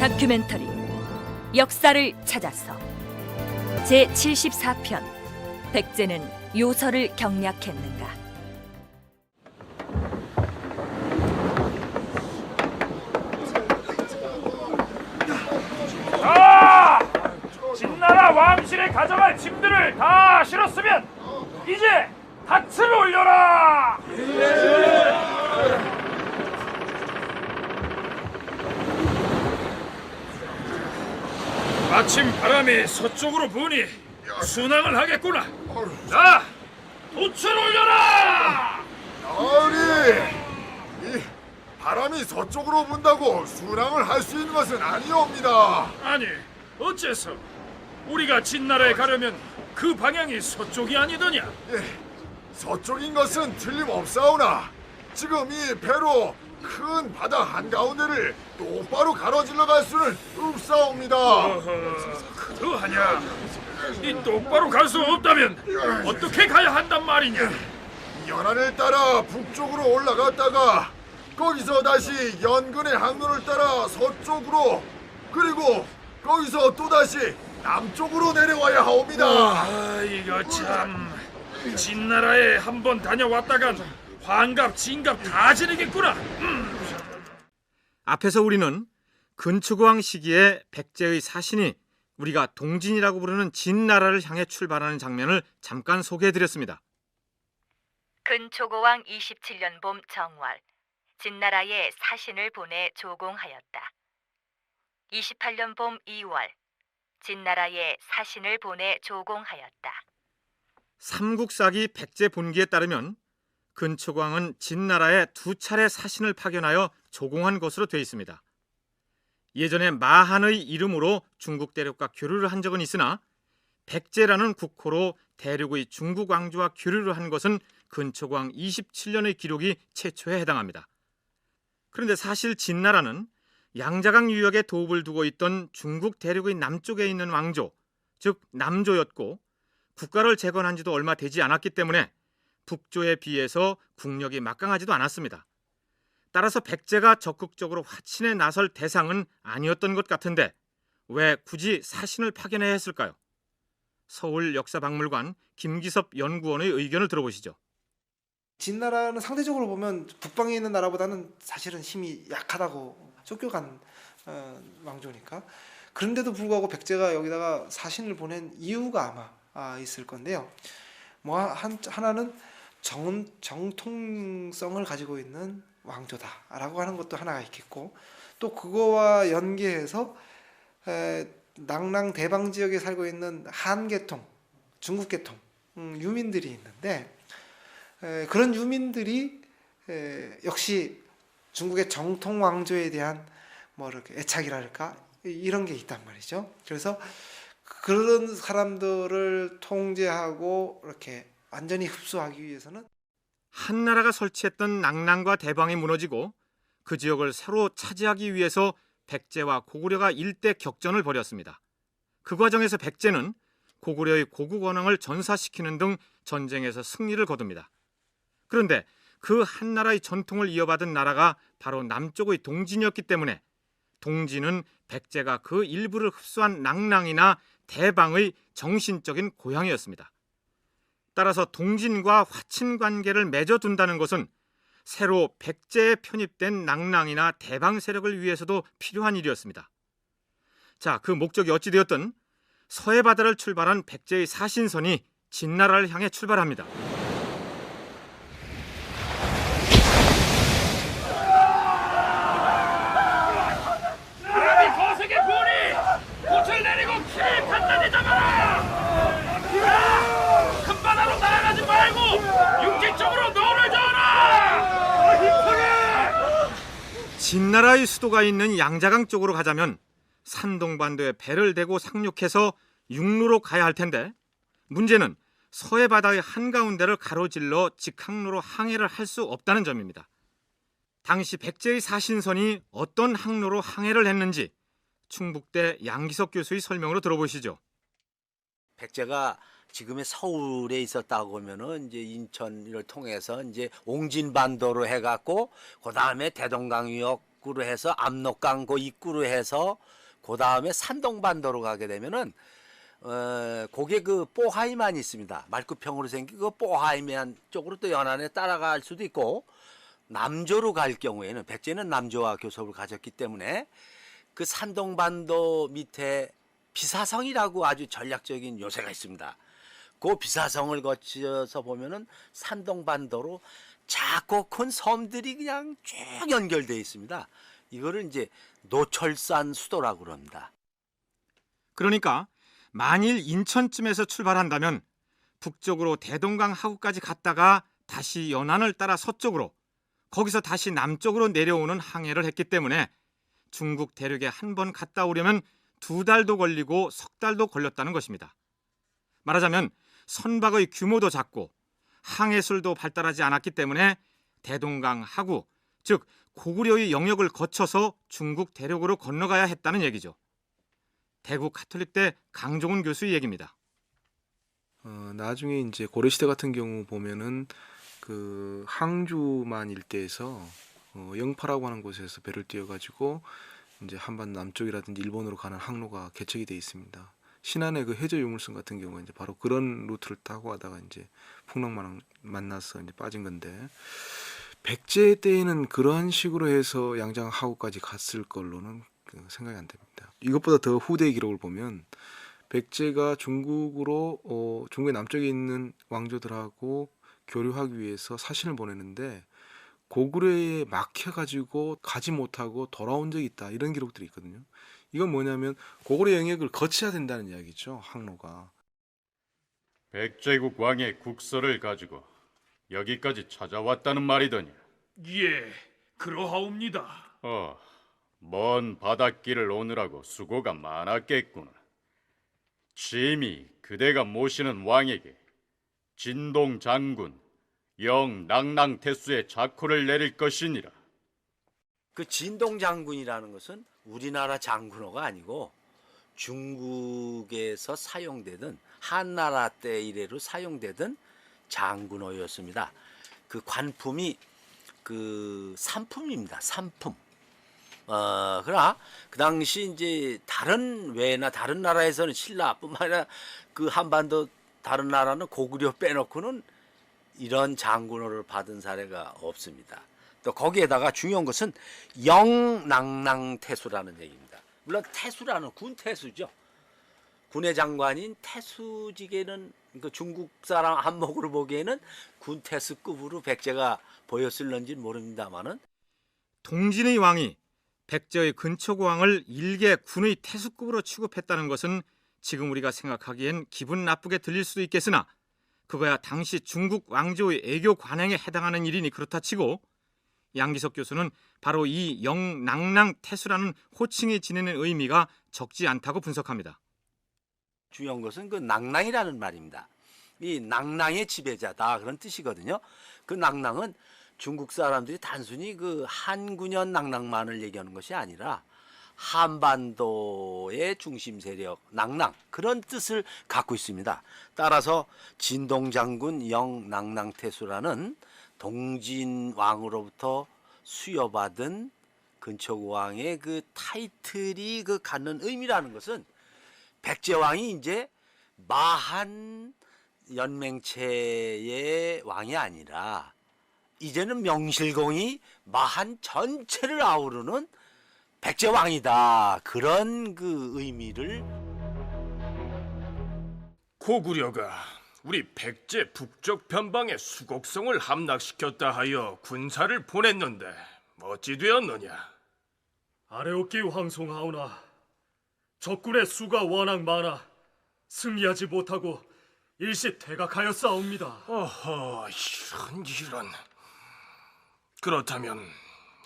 다큐멘터리 역사를 찾아서 제74편 백제는 요서를 경략했는가. 자! 진나라 왕실에 가져갈 짐들을 다 실었으면 이제 닻을 올려라! 마침 바람이 서쪽으로 부니 순항을 하겠구나. 자, 돛을 올려라! 나으리, 이 바람이 서쪽으로 분다고 순항을 할 수 있는 것은 아니옵니다. 아니, 어째서 우리가 진나라에 가려면 그 방향이 서쪽이 아니더냐? 서쪽인 것은 틀림없사오나 지금 이 배로 큰 바다 한가운데를 똑바로 가로질러 갈 수는 없사옵니다. 그러하냐? 이 똑바로 갈 수 없다면 어떻게 가야 한단 말이냐? 연안을 따라 북쪽으로 올라갔다가 거기서 다시 연근의 항로를 따라 서쪽으로, 그리고 거기서 또다시 남쪽으로 내려와야 하옵니다. 이거 참, 진나라에 한번 다녀왔다간 환갑 진갑 다 지르겠구나. 앞에서 우리는 근초고왕 시기에 백제의 사신이 우리가 동진이라고 부르는 진나라를 향해 출발하는 장면을 잠깐 소개해드렸습니다. 근초고왕 27년 봄 정월, 진나라에 사신을 보내 조공하였다. 28년 봄 2월, 진나라에 사신을 보내 조공하였다. 삼국사기 백제 본기에 따르면 근초고왕은 진나라에 2차례 사신을 파견하여 조공한 것으로 되어 있습니다. 예전에 마한의 이름으로 중국 대륙과 교류를 한 적은 있으나 백제라는 국호로 대륙의 중국 왕조와 교류를 한 것은 근초고왕 27년의 기록이 최초에 해당합니다. 그런데 사실 진나라는 양자강 유역에 도읍을 두고 있던 중국 대륙의 남쪽에 있는 왕조, 즉 남조였고 국가를 재건한 지도 얼마 되지 않았기 때문에 북조에 비해서 국력이 막강하지도 않았습니다. 따라서 백제가 적극적으로 화친에 나설 대상은 아니었던 것 같은데 왜 굳이 사신을 파견해야 했을까요? 서울역사박물관 김기섭 연구원의 의견을 들어보시죠. 진나라는 상대적으로 보면 북방에 있는 나라보다는 사실은 힘이 약하다고 쫓겨간 왕조니까. 그런데도 불구하고 백제가 여기다가 사신을 보낸 이유가 아마 있을 건데요. 하나는 정통성을 가지고 있는 왕조다라고 하는 것도 하나가 있겠고, 또 그거와 연계해서 낭랑 대방 지역에 살고 있는 한계통, 중국계통 유민들이 있는데, 그런 유민들이 역시 중국의 정통 왕조에 대한 이렇게 애착이랄까 이런 게 있단 말이죠. 그래서 그런 사람들을 통제하고 이렇게 완전히 흡수하기 위해서는 한나라가 설치했던 낭랑과 대방이 무너지고 그 지역을 새로 차지하기 위해서 백제와 고구려가 일대 격전을 벌였습니다. 그 과정에서 백제는 고구려의 고국 원앙을 전사시키는 등 전쟁에서 승리를 거둡니다. 그런데 그 한나라의 전통을 이어받은 나라가 바로 남쪽의 동진이었기 때문에 동진은 백제가 그 일부를 흡수한 낭랑이나 대방의 정신적인 고향이었습니다. 따라서 동진과 화친 관계를 맺어둔다는 것은 새로 백제에 편입된 낭랑이나 대방 세력을 위해서도 필요한 일이었습니다. 자, 그 목적이 어찌되었든 서해 바다를 출발한 백제의 사신선이 진나라를 향해 출발합니다. 바람이 거세게 부으니 돛을 내리고 키 단단히 잡아라! 큰 바다로 날아가지 말고 육지 쪽으로 노를 저어라! 진나라의 수도가 있는 양자강 쪽으로 가자면 산동반도에 배를 대고 상륙해서 육로로 가야 할 텐데, 문제는 서해 바다의 한가운데를 가로질러 직항로로 항해를 할 수 없다는 점입니다. 당시 백제의 사신선이 어떤 항로로 항해를 했는지 충북대 양기석 교수의 설명으로 들어보시죠. 백제가 지금의 서울에 있었다고 하면은 이제 인천을 통해서 이제 옹진반도로 해갖고 그 다음에 대동강 유역 입구로 해서 압록강 그 입구로 해서 그 다음에 산동반도로 가게 되면은 거기에 그 뽀하이만 있습니다. 말굽형으로 생긴 그 뽀하이만 쪽으로 또 연안에 따라갈 수도 있고, 남조로 갈 경우에는 백제는 남조와 교섭을 가졌기 때문에 그 산동반도 밑에 비사성이라고 아주 전략적인 요새가 있습니다. 그 비사성을 거쳐서 보면은 산동반도로 작고 큰 섬들이 그냥 쭉 연결되어 있습니다. 이거를 이제 노철산 수도라고 그럽니다. 그러니까 만일 인천쯤에서 출발한다면 북쪽으로 대동강 하구까지 갔다가 다시 연안을 따라 서쪽으로, 거기서 다시 남쪽으로 내려오는 항해를 했기 때문에 중국 대륙에 한 번 갔다 오려면 2달도 걸리고 석 달도 걸렸다는 것입니다. 말하자면 선박의 규모도 작고 항해술도 발달하지 않았기 때문에 대동강 하구, 즉 고구려의 영역을 거쳐서 중국 대륙으로 건너가야 했다는 얘기죠. 대구 가톨릭대 강종훈 교수의 얘기입니다. 나중에 이제 고려시대 같은 경우 보면은 그 항주만 일대에서 영파라고 하는 곳에서 배를 띄워가지고 이제 한반 남쪽이라든지 일본으로 가는 항로가 개척이 돼 있습니다. 신안의 그 해저 유물선 같은 경우가 이제 바로 그런 루트를 타고 가다가 이제 풍랑만 만나서 이제 빠진 건데, 백제 때에는 그런 식으로 해서 양장 하구까지 갔을 걸로는 생각이 안 됩니다. 이것보다 더 후대 기록을 보면 백제가 중국으로 중국의 남쪽에 있는 왕조들하고 교류하기 위해서 사신을 보내는데 고구려에 막혀가지고 가지 못하고 돌아온 적이 있다, 이런 기록들이 있거든요. 이건 뭐냐면 고구려 영역을 거쳐야 된다는 이야기죠, 항로가. 백제국 왕의 국서를 가지고 여기까지 찾아왔다는 말이더니. 예, 그러하옵니다. 먼 바닷길을 오느라고 수고가 많았겠구나. 짐이 그대가 모시는 왕에게 진동 장군 영낭낭 태수의 자코를 내릴 것이니라. 그 진동 장군이라는 것은 우리나라 장군어가 아니고 중국에서 사용되던 한나라 때 이래로 사용되던 장군어였습니다. 그 관품이 그 삼품입니다. 삼품. 그러나 그 당시 이제 다른 외나 다른 나라에서는 신라뿐만 아니라 그 한반도 다른 나라는 고구려 빼놓고는 이런 장군어를 받은 사례가 없습니다. 또 거기에다가 중요한 것은 영낭낭 태수라는 얘기입니다. 물론 태수라는 군 태수죠. 군의 장관인 태수직에는 그 중국 사람 한목으로 보기에는 군 태수급으로 백제가 보였을런지는 모릅니다만은, 동진의 왕이 백제의 근초고왕을 일개 군의 태수급으로 취급했다는 것은 지금 우리가 생각하기엔 기분 나쁘게 들릴 수도 있겠으나 그거야 당시 중국 왕조의 애교 관행에 해당하는 일이니 그렇다 치고, 양기석 교수는 바로 이 영낭낭 태수라는 호칭이 지니는 의미가 적지 않다고 분석합니다. 중요한 것은 그 낭낭이라는 말입니다. 이 낭낭의 지배자다, 그런 뜻이거든요. 그 낭낭은 중국 사람들이 단순히 그 한군현 낭낭만을 얘기하는 것이 아니라 한반도의 중심 세력 낭낭, 그런 뜻을 갖고 있습니다. 따라서 진동장군 영낭낭태수라는 동진 왕으로부터 수여받은 근초고왕의 그 타이틀이 그 갖는 의미라는 것은 백제 왕이 이제 마한 연맹체의 왕이 아니라 이제는 명실공히 마한 전체를 아우르는 백제 왕이다, 그런 그 의미를. 고구려가 우리 백제 북쪽 변방의 수곡성을 함락시켰다 하여 군사를 보냈는데 어찌 되었느냐? 아래옵기 황송하오나 적군의 수가 워낙 많아 승리하지 못하고 일시 퇴각하였사옵니다. 어허, 이런. 그렇다면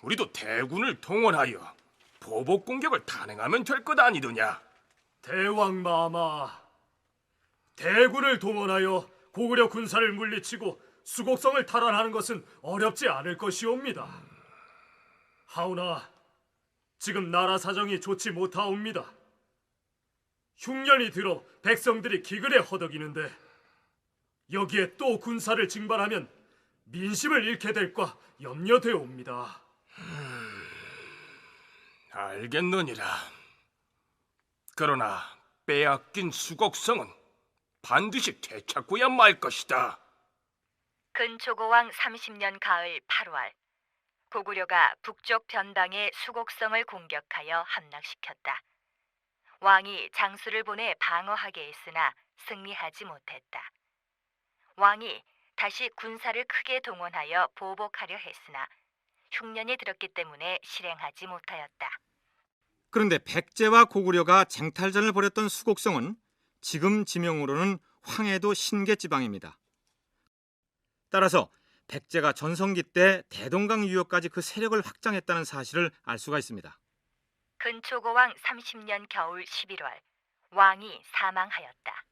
우리도 대군을 동원하여 보복 공격을 단행하면 될 것 아니더냐? 대왕마마, 대군을 동원하여 고구려 군사를 물리치고 수곡성을 탈환하는 것은 어렵지 않을 것이옵니다. 하오나 지금 나라 사정이 좋지 못하옵니다. 흉년이 들어 백성들이 기근에 허덕이는데 여기에 또 군사를 징발하면 민심을 잃게 될까 염려되옵니다. 알겠느니라. 그러나 빼앗긴 수곡성은 반드시 되찾고야 말 것이다. 근초고왕 30년 가을 8월, 고구려가 북쪽 변방의 수곡성을 공격하여 함락시켰다. 왕이 장수를 보내 방어하게 했으나 승리하지 못했다. 왕이 다시 군사를 크게 동원하여 보복하려 했으나 흉년이 들었기 때문에 실행하지 못하였다. 그런데 백제와 고구려가 쟁탈전을 벌였던 수곡성은 지금 지명으로는 황해도 신계 지방입니다. 따라서 백제가 전성기 때 대동강 유역까지 그 세력을 확장했다는 사실을 알 수가 있습니다. 근초고왕 30년 겨울 11월, 왕이 사망하였다.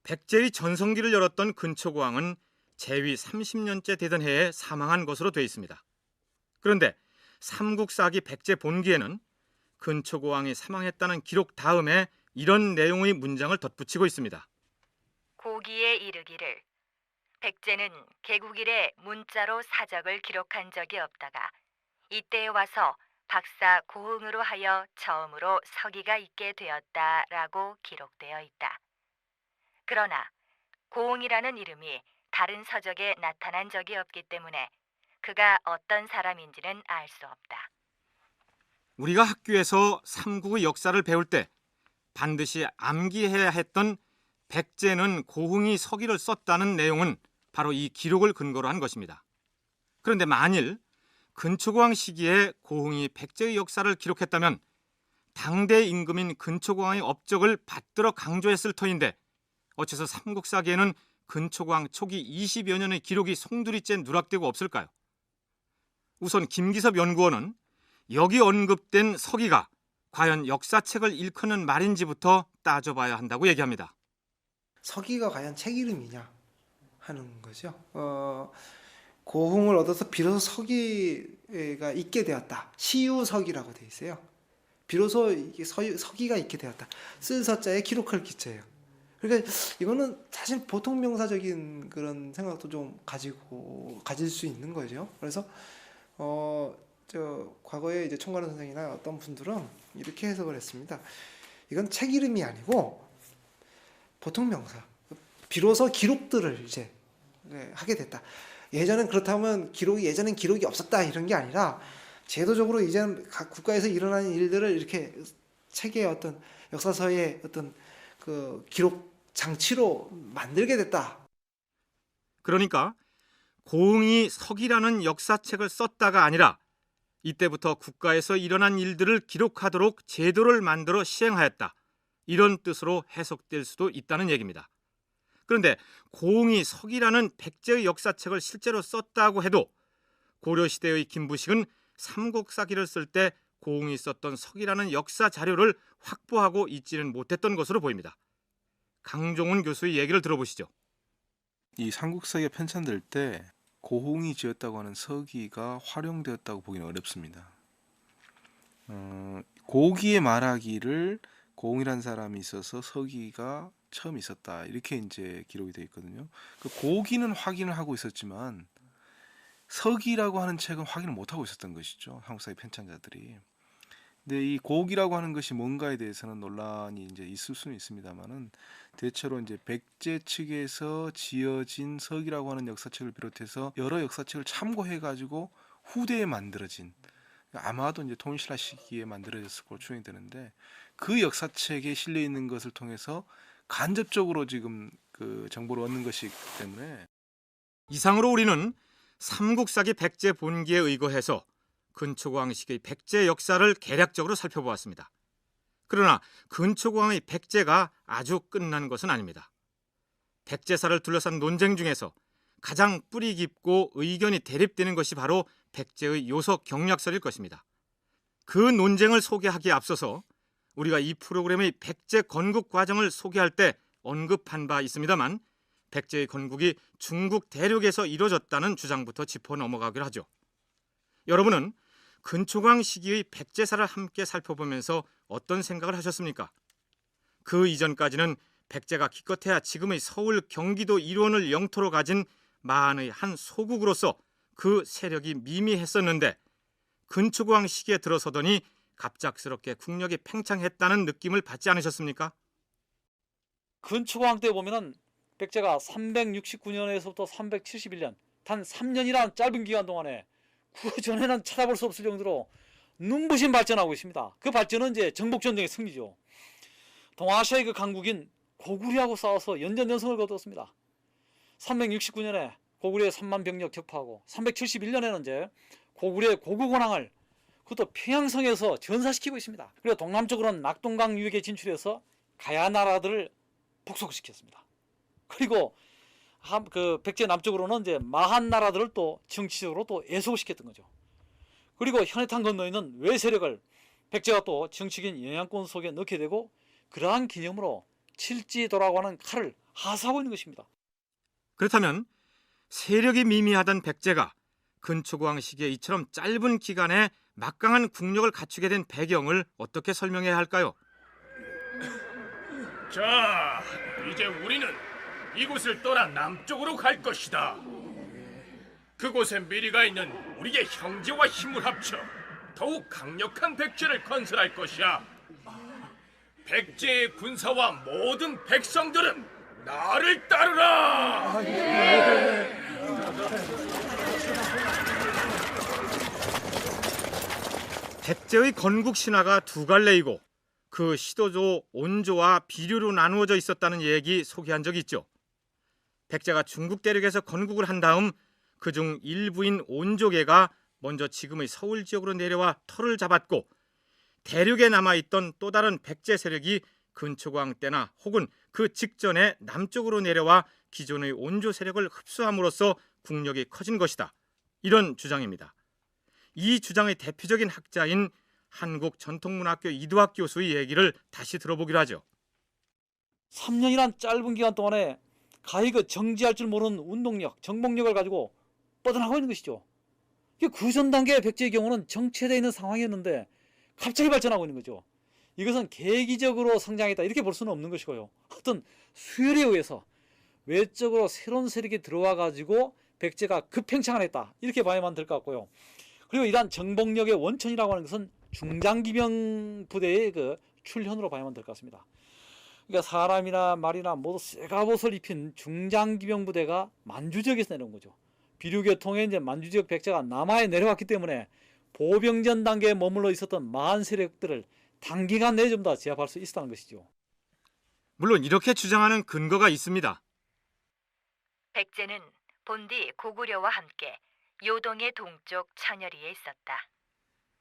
백제의 전성기를 열었던 근초고왕은 재위 30년째 되던 해에 사망한 것으로 되어 있습니다. 그런데 삼국사기 백제 본기에는 근초고왕이 사망했다는 기록 다음에 이런 내용의 문장을 덧붙이고 있습니다. 고기에 이르기를 백제는 개국 이래 문자로 사적을 기록한 적이 없다가 이때에 와서 박사 고흥으로 하여 처음으로 서기가 있게 되었다라고 기록되어 있다. 그러나 고흥이라는 이름이 다른 서적에 나타난 적이 없기 때문에 그가 어떤 사람인지는 알 수 없다. 우리가 학교에서 삼국의 역사를 배울 때 반드시 암기해야 했던 백제는 고흥이 서기를 썼다는 내용은 바로 이 기록을 근거로 한 것입니다. 그런데 만일 근초고왕 시기에 고흥이 백제의 역사를 기록했다면 당대 임금인 근초고왕의 업적을 받들어 강조했을 터인데 어째서 삼국사기에는 근초고왕 초기 20여 년의 기록이 송두리째 누락되고 없을까요? 우선 김기섭 연구원은 여기 언급된 서기가 과연 역사책을 일컫는 말인지부터 따져봐야 한다고 얘기합니다. 서기가 과연 책 이름이냐 하는 거죠. 고흥을 얻어서 비로소 서기가 있게 되었다. 시유서기라고 돼 있어요. 비로소 이게 서기가 있게 되었다. 쓸 서자에 기록할 기자예요. 그러니까 이거는 사실 보통 명사적인 그런 생각도 좀 가질 수 있는 거죠. 그래서 과거에 이제 총괄원 선생이나 어떤 분들은 이렇게 해석을 했습니다. 이건 책 이름이 아니고 보통 명사. 비로소 기록들을 이제 하게 됐다. 예전엔 기록이 없었다 이런 게 아니라 제도적으로 이제는 각 국가에서 일어나는 일들을 이렇게 책의 어떤 역사서의 어떤 그 기록 장치로 만들게 됐다. 그러니까 고흥이 서기라는 역사책을 썼다가 아니라 이때부터 국가에서 일어난 일들을 기록하도록 제도를 만들어 시행하였다. 이런 뜻으로 해석될 수도 있다는 얘기입니다. 그런데 고흥이 서기라는 백제의 역사책을 실제로 썼다고 해도 고려시대의 김부식은 삼국사기를 쓸 때 고흥이 썼던 서기라는 역사 자료를 확보하고 있지는 못했던 것으로 보입니다. 강종훈 교수의 얘기를 들어보시죠. 이 삼국사기가 편찬될 때 고흥이 지었다고 하는 서기가 활용되었다고 보기는 어렵습니다. 고기에 말하기를 고흥이라는 사람이 있어서 서기가 처음 있었다 이렇게 이제 기록이 되어 있거든요. 그 고기는 확인을 하고 있었지만 서기라고 하는 책은 확인을 못 하고 있었던 것이죠. 한국사기 편찬자들이. 근데 이 고기라고 하는 것이 뭔가에 대해서는 논란이 이제 있을 수는 있습니다만은 대체로 이제 백제 측에서 지어진 서기라고 하는 역사책을 비롯해서 여러 역사책을 참고해 가지고 후대에 만들어진 아마도 이제 통일신라 시기에 만들어졌을 걸로 추정이 되는데 그 역사책에 실려 있는 것을 통해서 간접적으로 지금 그 정보를 얻는 것이기 때문에 이상으로 우리는 삼국사기 백제 본기에 의거해서 근초고왕 시기의 백제 역사를 개략적으로 살펴보았습니다. 그러나 근초고왕의 백제가 아주 끝난 것은 아닙니다. 백제사를 둘러싼 논쟁 중에서 가장 뿌리 깊고 의견이 대립되는 것이 바로 백제의 요석 경략설일 것입니다. 그 논쟁을 소개하기에 앞서서 우리가 이 프로그램의 백제 건국 과정을 소개할 때 언급한 바 있습니다만 백제의 건국이 중국 대륙에서 이루어졌다는 주장부터 짚어 넘어가기로 하죠. 여러분은 근초고왕 시기의 백제사를 함께 살펴보면서 어떤 생각을 하셨습니까? 그 이전까지는 백제가 기껏해야 지금의 서울 경기도 일원을 영토로 가진 만의 한 소국으로서 그 세력이 미미했었는데 근초고왕 시기에 들어서더니 갑작스럽게 국력이 팽창했다는 느낌을 받지 않으셨습니까? 근초광 때 보면은 백제가 369년에서부터 371년 단 3년이라는 짧은 기간 동안에 그 전에는 찾아볼 수 없을 정도로 눈부신 발전하고 있습니다. 그 발전은 이제 정복전쟁의 승리죠. 동아시아의 그 강국인 고구려하고 싸워서 연전연승을 거두었습니다. 369년에 고구려의 3만 병력 격파하고 371년에는 이제 고구려의 고국원항을 그것도 평양성에서 전사시키고 있습니다. 그리고 동남쪽으로는 낙동강 유역에 진출해서 가야 나라들을 복속시켰습니다. 그리고 그 백제 남쪽으로는 이제 마한 나라들을 또 정치적으로 또 애속시켰던 거죠. 그리고 현해탄 건너에 있는 외세력을 백제가 또 정치적인 영향권 속에 넣게 되고 그러한 기념으로 칠지도라고 하는 칼을 하사하고 있는 것입니다. 그렇다면 세력이 미미하던 백제가 근초고왕 시기에 이처럼 짧은 기간에 막강한 국력을 갖추게 된 배경을 어떻게 설명해야 할까요? 자, 이제 우리는 이곳을 떠나 남쪽으로 갈 것이다. 그곳에 미리가 있는 우리의 형제와 힘을 합쳐 더욱 강력한 백제를 건설할 것이야. 백제의 군사와 모든 백성들은 나를 따르라. 백제의 건국 신화가 두 갈래이고 그 시도조 온조와 비류로 나누어져 있었다는 얘기 소개한 적이 있죠. 백제가 중국 대륙에서 건국을 한 다음 그중 일부인 온조계가 먼저 지금의 서울 지역으로 내려와 터를 잡았고 대륙에 남아있던 또 다른 백제 세력이 근초고왕 때나 혹은 그 직전에 남쪽으로 내려와 기존의 온조 세력을 흡수함으로써 국력이 커진 것이다. 이런 주장입니다. 이 주장의 대표적인 학자인 한국전통문학교 이두학 교수의 얘기를 다시 들어보기로 하죠. 3년이란 짧은 기간 동안에 가히 그 정지할 줄 모르는 운동력, 정복력을 가지고 뻗어나가고 있는 것이죠. 그 전 단계의 백제의 경우는 정체되어 있는 상황이었는데 갑자기 발전하고 있는 거죠. 이것은 계기적으로 성장했다 이렇게 볼 수는 없는 것이고요. 어떤 수혈에 의해서 외적으로 새로운 세력이 들어와 가지고 백제가 급팽창을 했다 이렇게 봐야만 될 것 같고요. 그리고 이러한 정복력의 원천이라고 하는 것은 중장기병 부대의 그 출현으로 봐야만 될 것 같습니다. 그러니까 사람이나 말이나 모두 쇠갑옷을 입힌 중장기병 부대가 만주 지역에서 내려온 거죠. 비류교통에 이제 만주 지역 백제가 남하에 내려왔기 때문에 보병전 단계에 머물러 있었던 마한 세력들을 단기간 내에 좀 더 제압할 수 있었다는 것이죠. 물론 이렇게 주장하는 근거가 있습니다. 백제는 본디 고구려와 함께 요동의 동쪽 천여리에 있었다.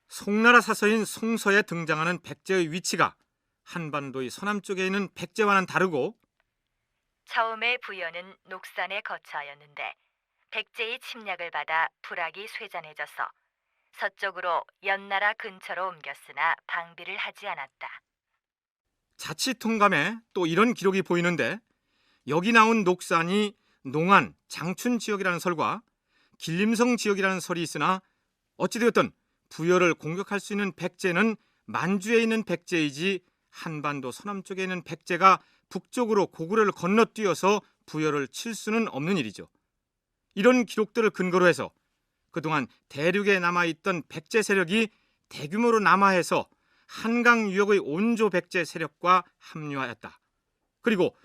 송나라 사서인 송서에 등장하는 백제의 위치가 한반도의 서남쪽에 있는 백제와는 다르고 처음에 부여는 녹산에 거처하였는데 백제의 침략을 받아 불악이 쇠잔해져서 서쪽으로 연나라 근처로 옮겼으나 방비를 하지 않았다. 자치통감에 또 이런 기록이 보이는데 여기 나온 녹산이 농안, 장춘 지역이라는 설과 길림성 지역이라는 설이 있으나 어찌되었든 부여를 공격할 수 있는 백제는 만주에 있는 백제이지 한반도 서남쪽에 있는 백제가 북쪽으로 고구려를 건너뛰어서 부여를 칠 수는 없는 일이죠. 이런 기록들을 근거로 해서 그동안 대륙에 남아있던 백제 세력이 대규모로 남하해서 한강 유역의 온조 백제 세력과 합류하였다. 그리고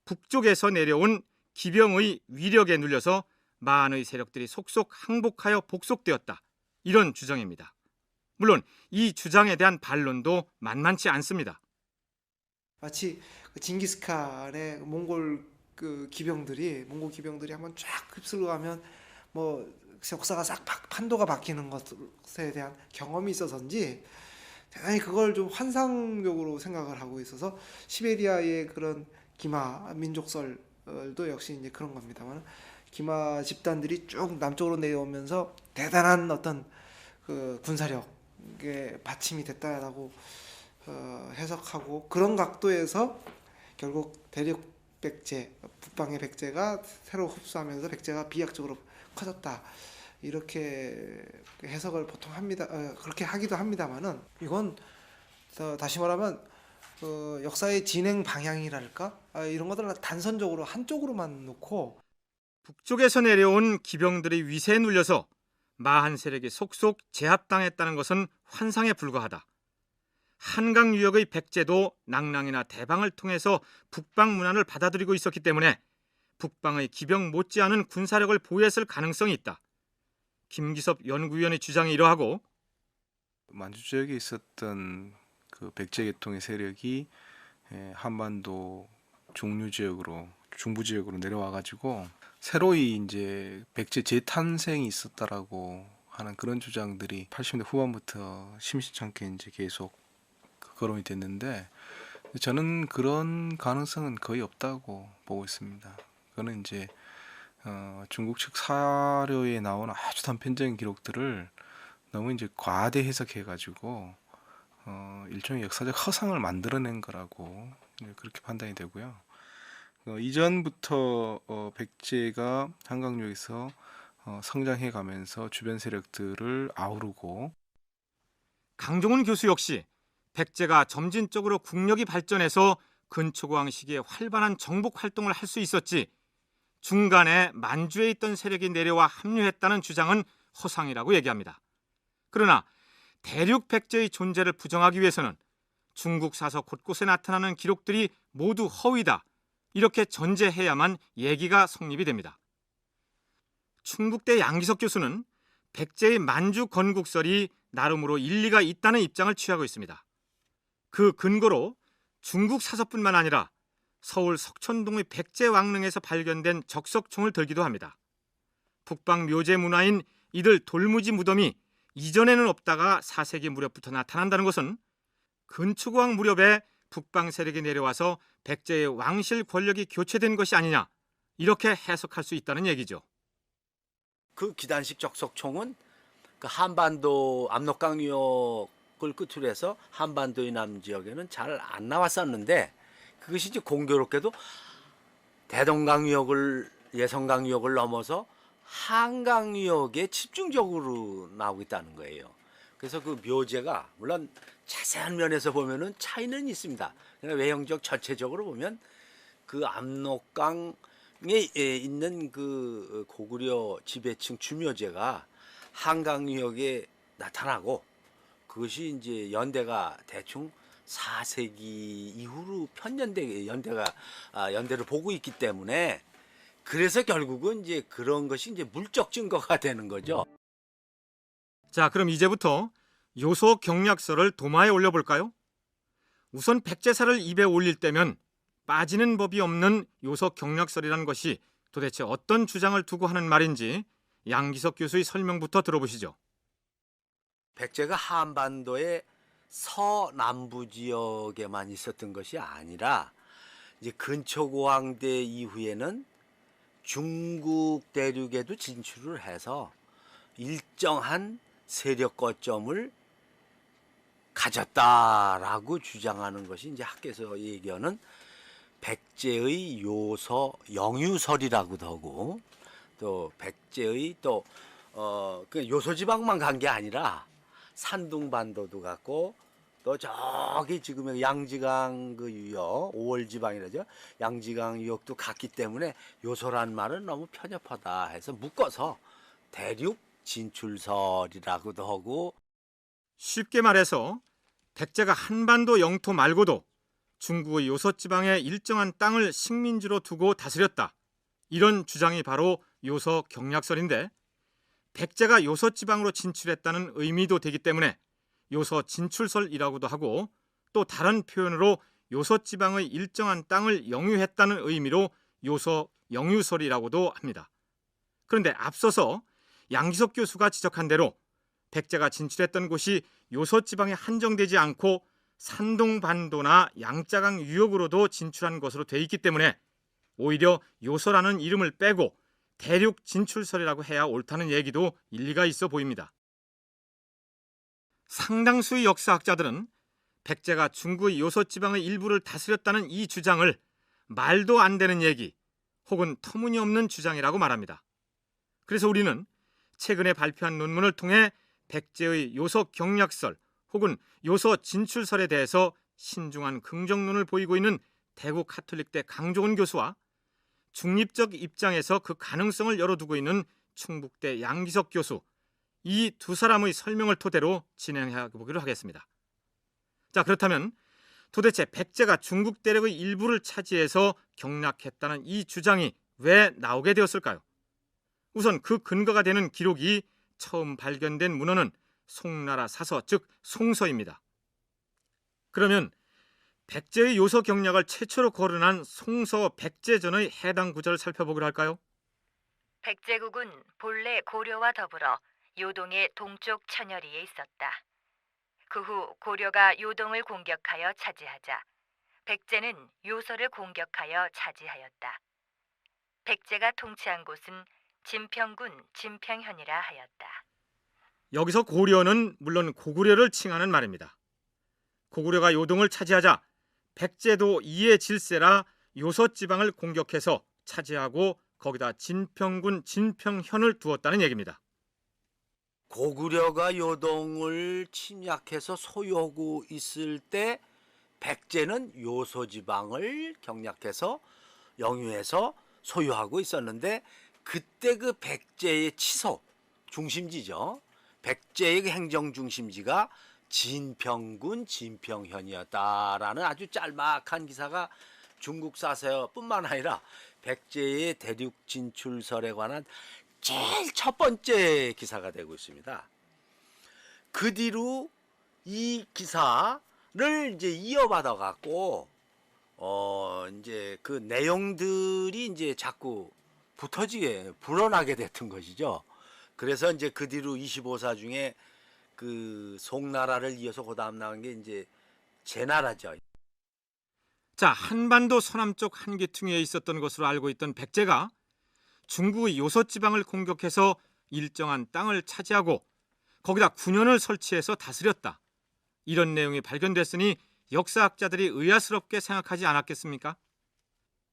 북쪽에서 내려온 기병의 위력에 눌려서 만의 세력들이 속속 항복하여 복속되었다. 이런 주장입니다. 물론 이 주장에 대한 반론도 만만치 않습니다. 마치 그 징기스칸의 몽골 기병들이 한번 쫙 휩쓸고 가면 뭐 역사가 싹 판도가 바뀌는 것에 대한 경험이 있어서인지 대단히 그걸 좀 환상적으로 생각을 하고 있어서 시베리아의 그런 기마 민족설도 역시 이제 그런 겁니다만 기마 집단들이 쭉 남쪽으로 내려오면서 대단한 어떤 그 군사력에 받침이 됐다라고 해석하고 그런 각도에서 결국 대륙 백제, 북방의 백제가 새로 흡수하면서 백제가 비약적으로 커졌다. 이렇게 해석을 보통 합니다. 그렇게 하기도 합니다만은 이건 다시 말하면 역사의 진행 방향이랄까 이런 것들을 단선적으로 한쪽으로만 놓고 북쪽에서 내려온 기병들의 위세에 눌려서 마한 세력이 속속 제압당했다는 것은 환상에 불과하다. 한강 유역의 백제도 낙랑이나 대방을 통해서 북방 문안을 받아들이고 있었기 때문에 북방의 기병 못지않은 군사력을 보유했을 가능성이 있다. 김기섭 연구위원의 주장이 이러하고, 만주 지역에 있었던 그 백제 계통의 세력이 한반도 중류 지역으로, 중부 지역으로 내려와 가지고 새로이 이제 백제 재탄생이 있었다라고 하는 그런 주장들이 80년대 후반부터 심심찮게 이제 계속 거론이 됐는데, 저는 그런 가능성은 거의 없다고 보고 있습니다. 그거는 이제 중국 측 사료에 나온 아주 단편적인 기록들을 너무 이제 과대 해석해 가지고 일종의 역사적 허상을 만들어낸 거라고 그렇게 판단이 되고요. 이전부터 백제가 한강유역에서 성장해 가면서 주변 세력들을 아우르고, 강종훈 교수 역시 백제가 점진적으로 국력이 발전해서 근초고왕 시기에 활발한 정복 활동을 할 수 있었지 중간에 만주에 있던 세력이 내려와 합류했다는 주장은 허상이라고 얘기합니다. 그러나 대륙 백제의 존재를 부정하기 위해서는 중국 사서 곳곳에 나타나는 기록들이 모두 허위다, 이렇게 전제해야만 얘기가 성립이 됩니다. 충북대 양기석 교수는 백제의 만주 건국설이 나름으로 일리가 있다는 입장을 취하고 있습니다. 그 근거로 중국 사서뿐만 아니라 서울 석천동의 백제 왕릉에서 발견된 적석총을 들기도 합니다. 북방 묘제 문화인 이들 돌무지 무덤이 이전에는 없다가 4세기 무렵부터 나타난다는 것은 근초고왕 무렵에 북방 세력이 내려와서 백제의 왕실 권력이 교체된 것이 아니냐, 이렇게 해석할 수 있다는 얘기죠. 그 기단식 적석총은 그 한반도 압록강 유역을 끝으로 해서 한반도의 남지역에는 잘 안 나왔었는데, 그것이 이제 공교롭게도 대동강 유역을, 예성강 유역을 넘어서 한강 유역에 집중적으로 나오고 있다는 거예요. 그래서 그 묘제가 물론 자세한 면에서 보면은 차이는 있습니다. 그러나 외형적 전체적으로 보면 그 압록강에 있는 그 고구려 지배층 주묘제가 한강 유역에 나타나고, 그것이 이제 연대가 대충 4세기 이후로 연대를 보고 있기 때문에, 그래서 결국은 이제 그런 것이 이제 물적 증거가 되는 거죠. 자, 그럼 이제부터 요소 경략설을 도마에 올려볼까요? 우선 백제사를 입에 올릴 때면 빠지는 법이 없는 요소 경략설이라는 것이 도대체 어떤 주장을 두고 하는 말인지 양기석 교수의 설명부터 들어보시죠. 백제가 한반도의 서남부 지역에만 있었던 것이 아니라 이제 근초고왕대 이후에는 중국 대륙에도 진출을 해서 일정한 세력 거점을 가졌다라고 주장하는 것이 이제 학계에서 얘기하는 백제의 요서 영유설이라고도 하고, 또 백제의 그 요소 지방만 간 게 아니라 산둥반도도 갔고, 또 저기 지금 양지강 그 유역, 5월 지방이라죠. 양지강 유역도 갔기 때문에 요소란 말은 너무 편협하다 해서 묶어서 대륙 진출설이라고도 하고, 쉽게 말해서 백제가 한반도 영토 말고도 중국의 요서지방의 일정한 땅을 식민지로 두고 다스렸다, 이런 주장이 바로 요서 경략설인데, 백제가 요서지방으로 진출했다는 의미도 되기 때문에 요서 진출설이라고도 하고, 또 다른 표현으로 요서지방의 일정한 땅을 영유했다는 의미로 요서 영유설이라고도 합니다. 그런데 앞서서 양기석 교수가 지적한 대로 백제가 진출했던 곳이 요서지방에 한정되지 않고 산동반도나 양짜강 유역으로도 진출한 것으로 돼 있기 때문에 오히려 요서라는 이름을 빼고 대륙 진출설이라고 해야 옳다는 얘기도 일리가 있어 보입니다. 상당수의 역사학자들은 백제가 중국의 요서지방의 일부를 다스렸다는 이 주장을 말도 안 되는 얘기 혹은 터무니없는 주장이라고 말합니다. 그래서 우리는 최근에 발표한 논문을 통해 백제의 요서 경략설 혹은 요서 진출설에 대해서 신중한 긍정론을 보이고 있는 대구 카톨릭대 강종훈 교수와 중립적 입장에서 그 가능성을 열어두고 있는 충북대 양기석 교수, 이 두 사람의 설명을 토대로 진행해 보기로 하겠습니다. 자, 그렇다면 도대체 백제가 중국 대륙의 일부를 차지해서 경락했다는 이 주장이 왜 나오게 되었을까요? 우선 그 근거가 되는 기록이 처음 발견된 문헌은 송나라 사서, 즉 송서입니다. 그러면 백제의 요소 경략을 최초로 거론한 송서 백제전의 해당 구절을 살펴보기로 할까요? 백제국은 본래 고려와 더불어 요동의 동쪽 천여리에 있었다. 그 후 고려가 요동을 공격하여 차지하자 백제는 요소를 공격하여 차지하였다. 백제가 통치한 곳은 진평군 진평현이라 하였다. 여기서 고려는 물론 고구려를 칭하는 말입니다. 고구려가 요동을 차지하자 백제도 이에 질세라 요소 지방을 공격해서 차지하고 거기다 진평군 진평현을 두었다는 얘기입니다. 고구려가 요동을 침략해서 소유하고 있을 때 백제는 요소지방을 경략해서 영유해서 소유하고 있었는데, 그때 그 백제의 치소 중심지죠. 백제의 그 행정 중심지가 진평군 진평현이었다라는 아주 짤막한 기사가 중국 사서뿐만 아니라 백제의 대륙 진출설에 관한 제일 첫 번째 기사가 되고 있습니다. 그 뒤로 이 기사를 이제 이어받아 갖고 이제 그 내용들이 이제 자꾸 불어나게 됐던 것이죠. 그래서 이제 그 뒤로 25사 중에 그 송나라를 이어서 그 다음 나온 게 이제 제나라죠. 자, 한반도 서남쪽 한기퉁에 있었던 것으로 알고 있던 백제가 중국의 요소 지방을 공격해서 일정한 땅을 차지하고 거기다 군현을 설치해서 다스렸다. 이런 내용이 발견됐으니 역사학자들이 의아스럽게 생각하지 않았겠습니까?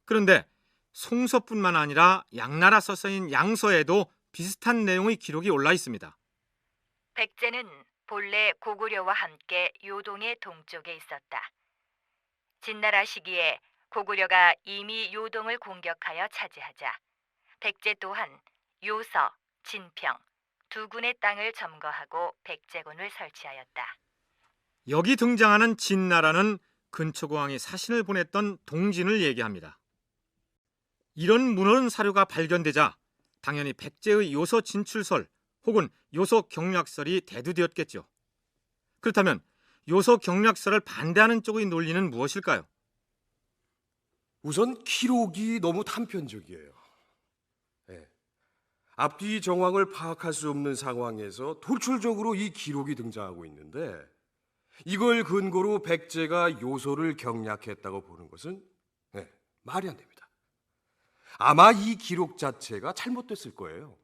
그런데 송서뿐만 아니라 양나라 서서인 양서에도 비슷한 내용의 기록이 올라 있습니다. 백제는 본래 고구려와 함께 요동의 동쪽에 있었다. 진나라 시기에 고구려가 이미 요동을 공격하여 차지하자 백제 또한 요서, 진평 두 군의 땅을 점거하고 백제군을 설치하였다. 여기 등장하는 진나라는 근초고왕이 사신을 보냈던 동진을 얘기합니다. 이런 문헌 사료가 발견되자 당연히 백제의 요소 진출설 혹은 요소 경략설이 대두되었겠죠. 그렇다면 요소 경략설을 반대하는 쪽의 논리는 무엇일까요? 우선 기록이 너무 단편적이에요. 앞뒤 정황을 파악할 수 없는 상황에서 돌출적으로 이 기록이 등장하고 있는데, 이걸 근거로 백제가 요소를 경략했다고 보는 것은 말이 안 됩니다. 아마 이 기록 자체가 잘못됐을 거예요.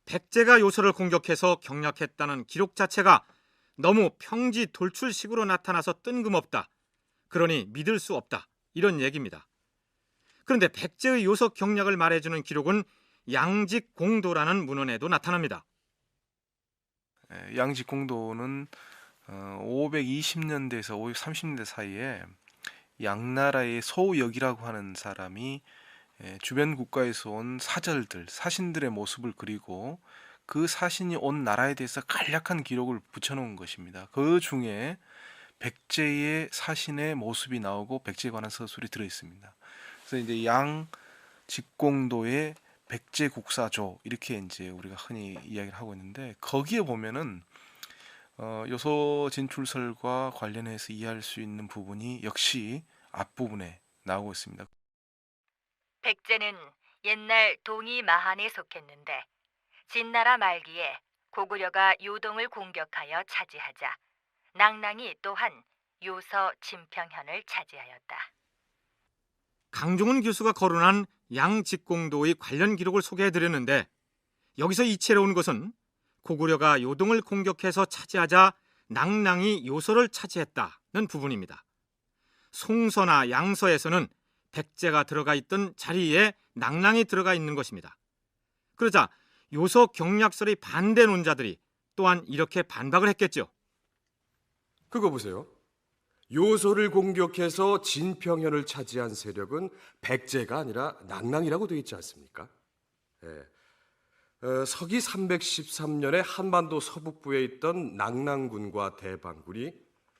백제가 요소를 공격해서 경략했다는 기록 자체가 너무 평지 돌출식으로 나타나서 뜬금없다. 그러니 믿을 수 없다. 이런 얘기입니다. 그런데 백제의 요소 경략을 말해주는 기록은 양직공도라는 문헌에도 나타납니다. 양직공도는 520년대에서 530년대 사이에 양나라의 소역이라고 하는 사람이 주변 국가에서 온 사신들의 모습을 그리고 그 사신이 온 나라에 대해서 간략한 기록을 붙여놓은 것입니다. 그 중에 백제의 사신의 모습이 나오고 백제에 관한 서술이 들어있습니다. 그래서 이제 양직공도의 백제국사조 이렇게 이제 우리가 흔히 이야기를 하고 있는데, 거기에 보면은 요소 진출설과 관련해서 이해할 수 있는 부분이 역시 앞부분에 나오고 있습니다. 백제는 옛날 동이 마한에 속했는데 진나라 말기에 고구려가 요동을 공격하여 차지하자 낭낭이 또한 요서 진평현을 차지하였다. 강종훈 교수가 거론한 양직공도의 관련 기록을 소개해드렸는데, 여기서 이채로운 것은 고구려가 요동을 공격해서 차지하자 낭낭이 요소를 차지했다는 부분입니다. 송서나 양서에서는 백제가 들어가 있던 자리에 낭낭이 들어가 있는 것입니다. 그러자 요소 경략설의 반대 논자들이 또한 이렇게 반박을 했겠죠. 그거 보세요. 요소를 공격해서 진평현을 차지한 세력은 백제가 아니라 낭낭이라고 되어 있지 않습니까? 서기 313년에 한반도 서북부에 있던 낭낭군과 대방군이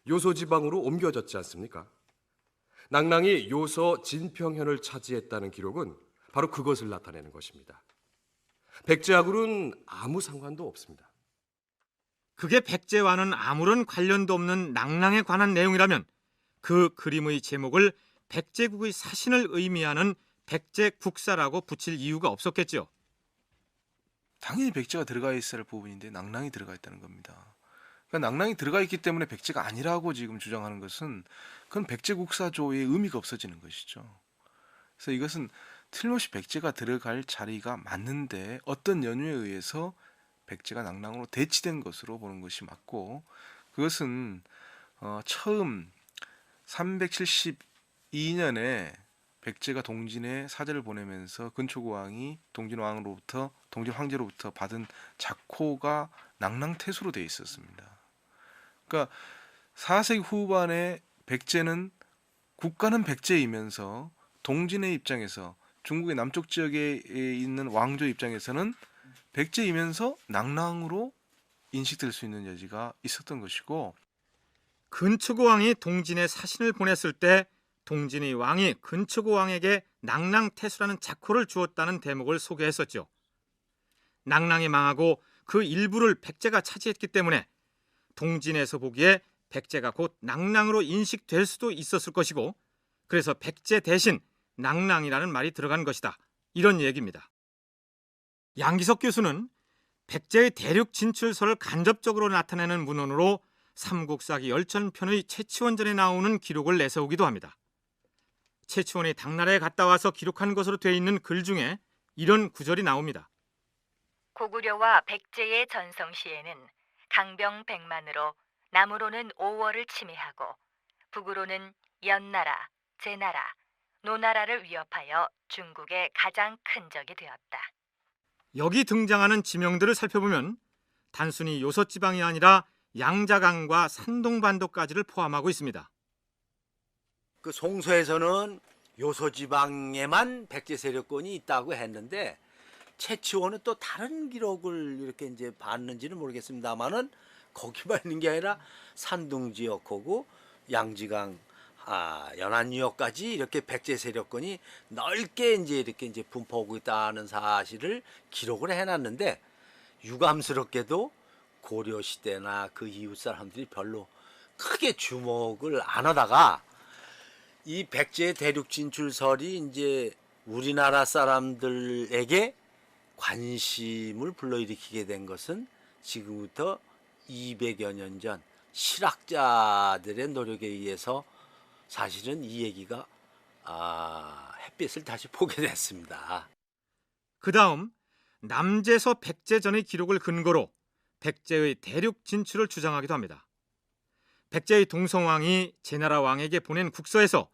요소 지방으로 옮겨졌지 않습니까? 낭랑이 요소 진평현을 차지했다는 기록은 바로 그것을 나타내는 것입니다. 백제하고는 아무 상관도 없습니다. 그게 백제와는 아무런 관련도 없는 낭랑에 관한 내용이라면 그 그림의 제목을 백제국의 사신을 의미하는 백제국사라고 붙일 이유가 없었겠죠. 당연히 백제가 들어가 있어야 할 부분인데 낭랑이 들어가 있다는 겁니다. 그러니까 낭랑이 들어가 있기 때문에 백제가 아니라고 지금 주장하는 것은 그건 백제국사조의 의미가 없어지는 것이죠. 그래서 이것은 틀림없이 백제가 들어갈 자리가 맞는데 어떤 연유에 의해서 백제가 낭랑으로 대치된 것으로 보는 것이 맞고, 그것은 처음 372년에 백제가 동진에 사제를 보내면서 근초고왕이 동진 황제로부터 받은 작호가 낭랑태수로 되어 있었습니다. 그러니까 4세기 후반에 백제는 국가는 백제이면서 동진의 입장에서, 중국의 남쪽 지역에 있는 왕조 입장에서는 백제이면서 낭랑으로 인식될 수 있는 여지가 있었던 것이고, 근초고왕이 동진에 사신을 보냈을 때 동진의 왕이 근초고왕에게 낭랑태수라는 작호를 주었다는 대목을 소개했었죠. 낭랑이 망하고 그 일부를 백제가 차지했기 때문에 동진에서 보기에 백제가 곧 낭랑으로 인식될 수도 있었을 것이고, 그래서 백제 대신 낭랑이라는 말이 들어간 것이다, 이런 얘기입니다. 양기석 교수는 백제의 대륙 진출설을 간접적으로 나타내는 문헌으로 삼국사기 열전편의 최치원전에 나오는 기록을 내세우기도 합니다. 최치원이 당나라에 갔다 와서 기록한 것으로 되어 있는 글 중에 이런 구절이 나옵니다. 고구려와 백제의 전성시에는 강병 100만으로 남으로는 5월을 침해하고 북으로는 연나라, 제나라, 노나라를 위협하여 중국의 가장 큰 적이 되었다. 여기 등장하는 지명들을 살펴보면 단순히 요소지방이 아니라 양자강과 산동반도까지를 포함하고 있습니다. 그 송서에서는 요소지방에만 백제 세력권이 있다고 했는데, 최치원은 또 다른 기록을 이렇게 이제 봤는지는 모르겠습니다만은 거기만 있는 게 아니라 산둥 지역하고 양지강, 연안유역까지 이렇게 백제 세력권이 넓게 이제 분포하고 있다는 사실을 기록을 해놨는데, 유감스럽게도 고려 시대나 그 이웃 사람들이 별로 크게 주목을 안 하다가 이 백제 대륙 진출설이 이제 우리나라 사람들에게 관심을 불러일으키게 된 것은 지금부터 200여 년 전 실학자들의 노력에 의해서 사실은 이 얘기가 햇빛을 다시 보게 됐습니다. 그 다음 남제서 백제전의 기록을 근거로 백제의 대륙 진출을 주장하기도 합니다. 백제의 동성왕이 제나라 왕에게 보낸 국서에서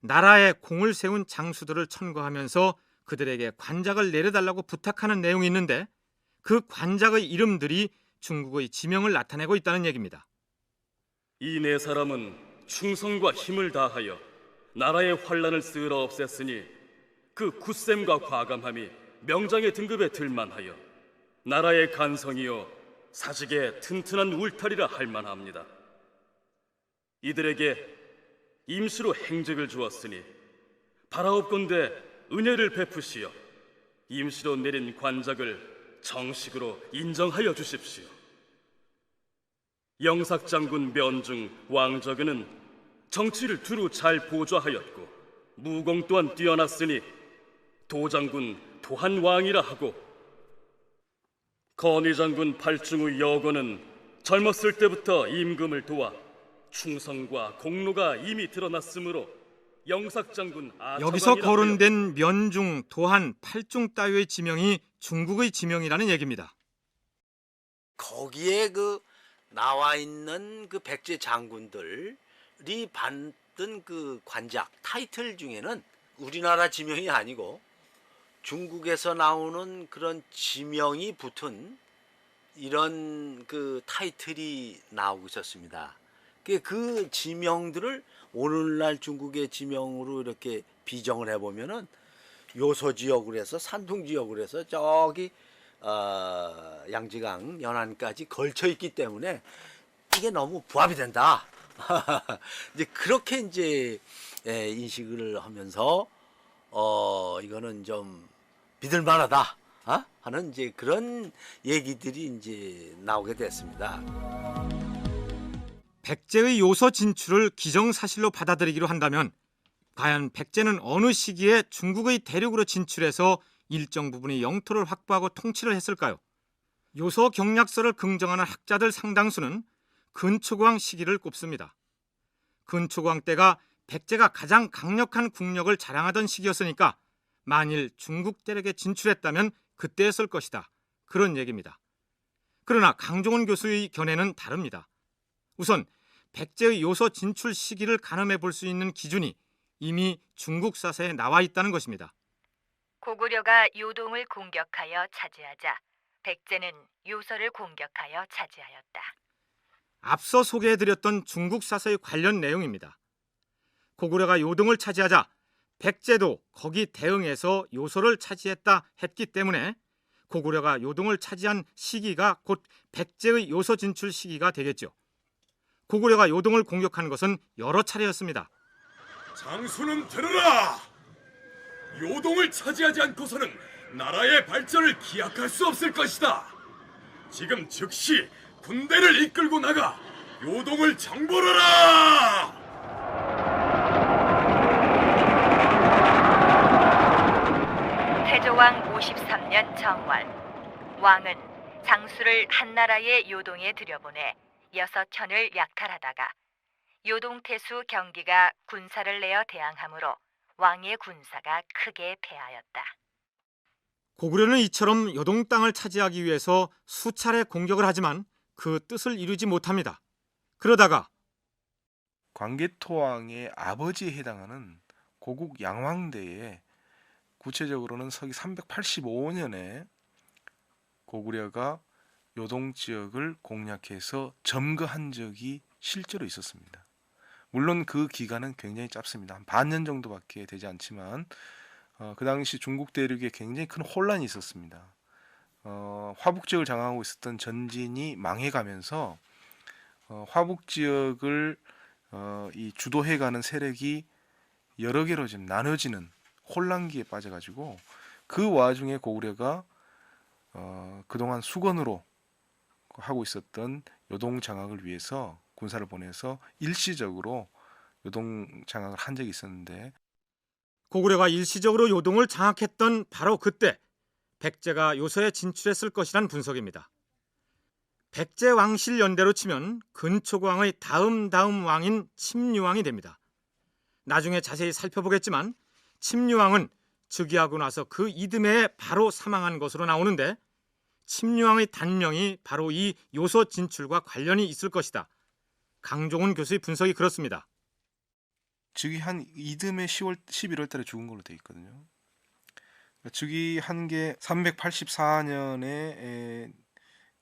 나라에 공을 세운 장수들을 천거하면서 그들에게 관작을 내려달라고 부탁하는 내용이 있는데, 그 관작의 이름들이 중국의 지명을 나타내고 있다는 얘기입니다. 이 네 사람은 충성과 힘을 다하여 나라의 환란을 쓸어 없앴으니 그 굳셈과 과감함이 명장의 등급에 들만하여 나라의 간성이요 사직의 튼튼한 울타리라 할 만합니다. 이들에게 임시로 행직을 주었으니 바라옵건대 은혜를 베푸시어 임시로 내린 관작을 정식으로 인정하여 주십시오. 영삭장군 면중 왕저근은 정치를 두루 잘 보좌하였고 무공 또한 뛰어났으니 도장군 도한 왕이라 하고, 건의장군 발중의 여건은 젊었을 때부터 임금을 도와 충성과 공로가 이미 드러났으므로 영삭장군 여기서 거론된 면중, 도한, 팔중 따위의 지명이 중국의 지명이라는 얘기입니다. 거기에 그 나와 있는 그 백제 장군들이 받은 그 관작 타이틀 중에는 우리나라 지명이 아니고 중국에서 나오는 그런 지명이 붙은 이런 그 타이틀이 나오고 있었습니다. 그 지명들을 오늘날 중국의 지명으로 이렇게 비정을 해보면은 요소 지역으로 해서 산둥 지역으로 해서 저기 양지강 연안까지 걸쳐 있기 때문에 이게 너무 부합이 된다. 이제 그렇게 이제 인식을 하면서 이거는 좀 믿을 만하다 하는 이제 그런 얘기들이 이제 나오게 됐습니다. 백제의 요소 진출을 기정사실로 받아들이기로 한다면 과연 백제는 어느 시기에 중국의 대륙으로 진출해서 일정 부분의 영토를 확보하고 통치를 했을까요? 요소 경략설을 긍정하는 학자들 상당수는 근초고왕 시기를 꼽습니다. 근초고왕 때가 백제가 가장 강력한 국력을 자랑하던 시기였으니까 만일 중국 대륙에 진출했다면 그때였을 것이다. 그런 얘기입니다. 그러나 강종원 교수의 견해는 다릅니다. 우선 백제의 요소 진출 시기를 가늠해 볼 수 있는 기준이 이미 중국 사서에 나와 있다는 것입니다. 고구려가 요동을 공격하여 차지하자 백제는 요서를 공격하여 차지하였다. 앞서 소개해드렸던 중국 사서의 관련 내용입니다. 고구려가 요동을 차지하자 백제도 거기 대응해서 요소를 차지했다 했기 때문에 고구려가 요동을 차지한 시기가 곧 백제의 요소 진출 시기가 되겠죠. 고구려가 요동을 공격한 것은 여러 차례였습니다. 장수는 들으라! 요동을 차지하지 않고서는 나라의 발전을 기약할 수 없을 것이다. 지금 즉시 군대를 이끌고 나가 요동을 정벌하라! 태조왕 53년 정월, 왕은 장수를 한나라의 요동에 들여보내 6천을 약탈하다가 요동태수 경기가 군사를 내어 대항하므로 왕의 군사가 크게 패하였다. 고구려는 이처럼 요동 땅을 차지하기 위해서 수차례 공격을 하지만 그 뜻을 이루지 못합니다. 그러다가 광개토왕의 아버지에 해당하는 고국 양왕대에 구체적으로는 서기 385년에 고구려가 요동 지역을 공략해서 점거한 적이 실제로 있었습니다. 물론 그 기간은 굉장히 짧습니다. 한 반년 정도밖에 되지 않지만 그 당시 중국 대륙에 굉장히 큰 혼란이 있었습니다. 화북 지역을 장악하고 있었던 전진이 망해가면서 화북 지역을 이 주도해가는 세력이 여러 개로 지금 나눠지는 혼란기에 빠져가지고 그 와중에 고구려가 그동안 수건으로 하고 있었던 요동 장악을 위해서 군사를 보내서 일시적으로 요동 장악을 한 적이 있었는데 고구려가 일시적으로 요동을 장악했던 바로 그때 백제가 요서에 진출했을 것이란 분석입니다. 백제 왕실 연대로 치면 근초고왕의 다음 왕인 침류왕이 됩니다. 나중에 자세히 살펴보겠지만 침류왕은 즉위하고 나서 그 이듬해에 바로 사망한 것으로 나오는데 침류왕의 단명이 바로 이 요소 진출과 관련이 있을 것이다. 강종훈 교수의 분석이 그렇습니다. 즉위한 이듬해 11월 달에 죽은 걸로 돼 있거든요. 즉위한 게 384년에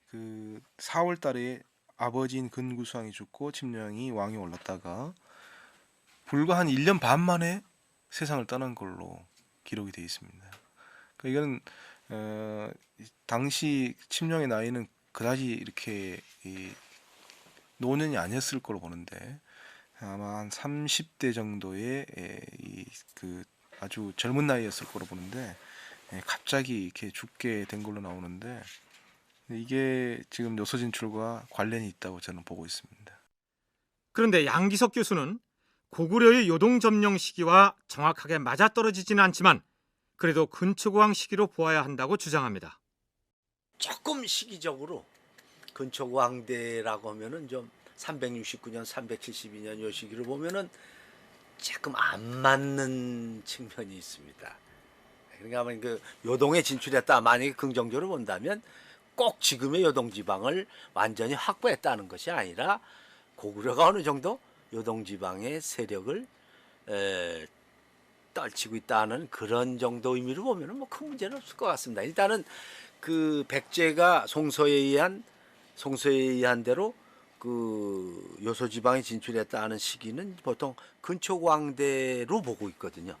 그 4월 달에 아버지인 근구수왕이 죽고 침류왕이 왕이 올랐다가 불과 한 1년 반 만에 세상을 떠난 걸로 기록이 되어 있습니다. 이건 당시 침룡의 나이는 그다지 이렇게 노년이 아니었을 거로 보는데 아마 한 30대 정도의 그 아주 젊은 나이였을 거로 보는데 갑자기 이렇게 죽게 된 걸로 나오는데 이게 지금 요소 진출과 관련이 있다고 저는 보고 있습니다. 그런데 양기석 교수는 고구려의 요동 점령 시기와 정확하게 맞아떨어지지는 않지만 그래도 근초고왕 시기로 보아야 한다고 주장합니다. 조금 시기적으로 근초고왕대라고 하면은 좀 369년, 372년 요 시기를 보면은 조금 안 맞는 측면이 있습니다. 그러니까 그 요동에 진출했다 만약에 긍정적으로 본다면 꼭 지금의 요동 지방을 완전히 확보했다는 것이 아니라 고구려가 어느 정도 요동 지방의 세력을 떨치고 있다는 그런 정도 의미로 보면은 뭐 큰 문제는 없을 것 같습니다. 일단은 그 백제가 송서에 의한 대로 그 요소 지방에 진출했다는 시기는 보통 근초고왕대로 보고 있거든요.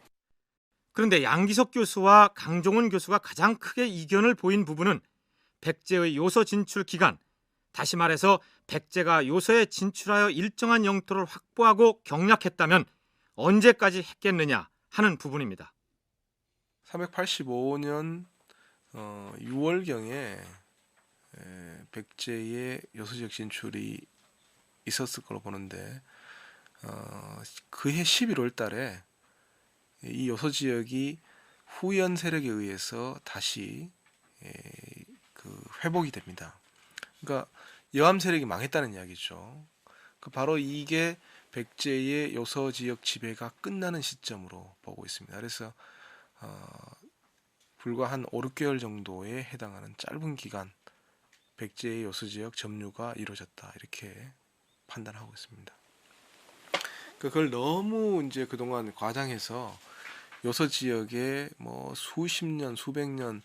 그런데 양기석 교수와 강종훈 교수가 가장 크게 이견을 보인 부분은 백제의 요소 진출 기간, 다시 말해서 백제가 요서에 진출하여 일정한 영토를 확보하고 경략했다면 언제까지 했겠느냐 하는 부분입니다. 385년 6월경에 백제의 요소 지역 진출이 있었을 걸로 보는데 그해 11월 달에 이 요소 지역이 후연 세력에 의해서 다시 회복이 됩니다. 그러니까 여암 세력이 망했다는 이야기죠. 바로 이게 백제의 요소 지역 지배가 끝나는 시점으로 보고 있습니다. 그래서 불과 한 5, 6개월 정도에 해당하는 짧은 기간 백제의 요소 지역 점유가 이루어졌다 이렇게 판단하고 있습니다. 그걸 너무 이제 그동안 과장해서 요소 지역에 뭐 수십 년, 수백 년